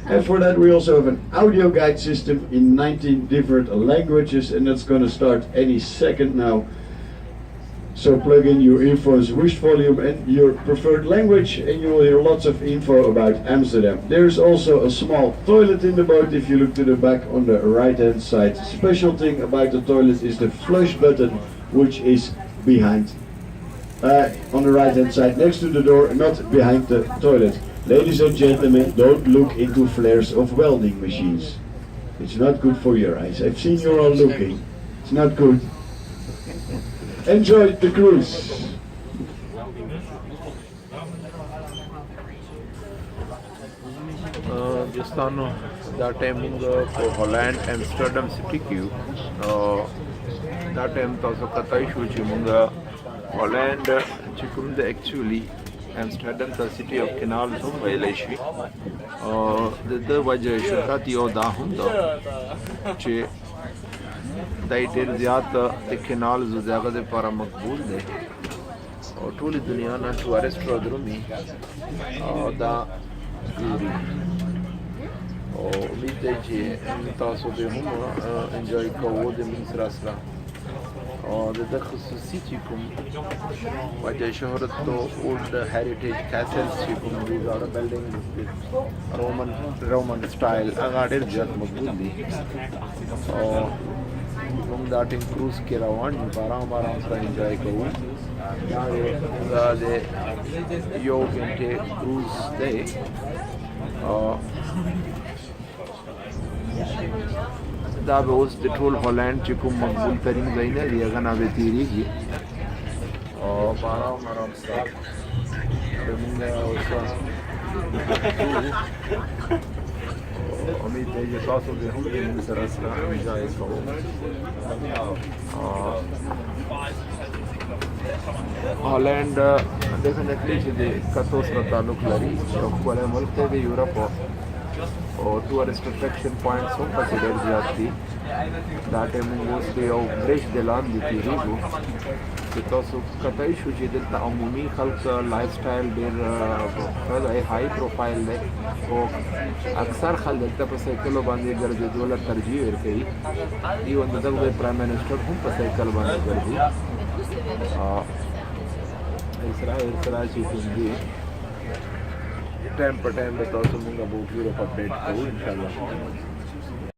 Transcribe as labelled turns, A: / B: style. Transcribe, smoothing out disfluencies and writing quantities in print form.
A: And for that we also have an audio guide system in 19 different languages, and that's going to start any second now. So plug in your earphones, wish volume and your preferred language, and you will hear lots of info about Amsterdam. There's also a small toilet in the boat if you look to the back on the right hand side. Special thing about the toilet is the flush button, which is behind on the right hand side next to the door, not behind the toilet. Ladies and gentlemen, don't look into flares of welding machines. It's not good for your eyes. I've seen you all looking. It's not good. Enjoy the cruise.
B: Gdansk, that time for Holland, Amsterdam city queue. That time also katai shuji munga Holland chikumde actually Amsterdam the city of canals hum vaileshi. The wajah shukati o da hunda che دای ډیر زیات د کینال زوځاګه د لپاره مقبول دی او ټولې دنیا نه ټورست راځي او دا ګوري او امید دی چې تاسو به هم انجوای کوو د من سره سره او د خصوصي چې کوم وجه شهرت تو اولد هریټیج کاسلز چې کوم دي دا بلډینګ رومن سټایل هغه ډیر زیات مقبول دي او हम दाटिंग क्रूज के रवान आराम से एंजॉय करूँ यो घंटे क्रूज दे दा बे उस टोल हॉलैंड चिको मकबूल तरीन ज़ाइने दिया ना बेतीरी की और आराम से امید دی چې تاسو به هم دې سره سره انجوای کوئ هالند ډیفینټلی چې د کتو سره تعلق لري یو ښکلی ملک دی د یورپ او ټورسټ اټریکشن پوینټس هم پکې ډېر زیات دي دا ټایم موږ اوس د یو برج د لاندې تېرېږو چې تاسو کتای شو چې دلته عمومي خلک لایف سټایل ډېر هائی پروفایل دی او اکثر خلک دلته په سایکلو باندې ګرځېدو له ترجیح ورکوي ایون د دغه پرایم منسټر هم په سایکل باندې ګرځي اسرا چې کوم دي ټایم په ټایم به تاسو موږ به یورپ اپډیټ کوو انشاءالله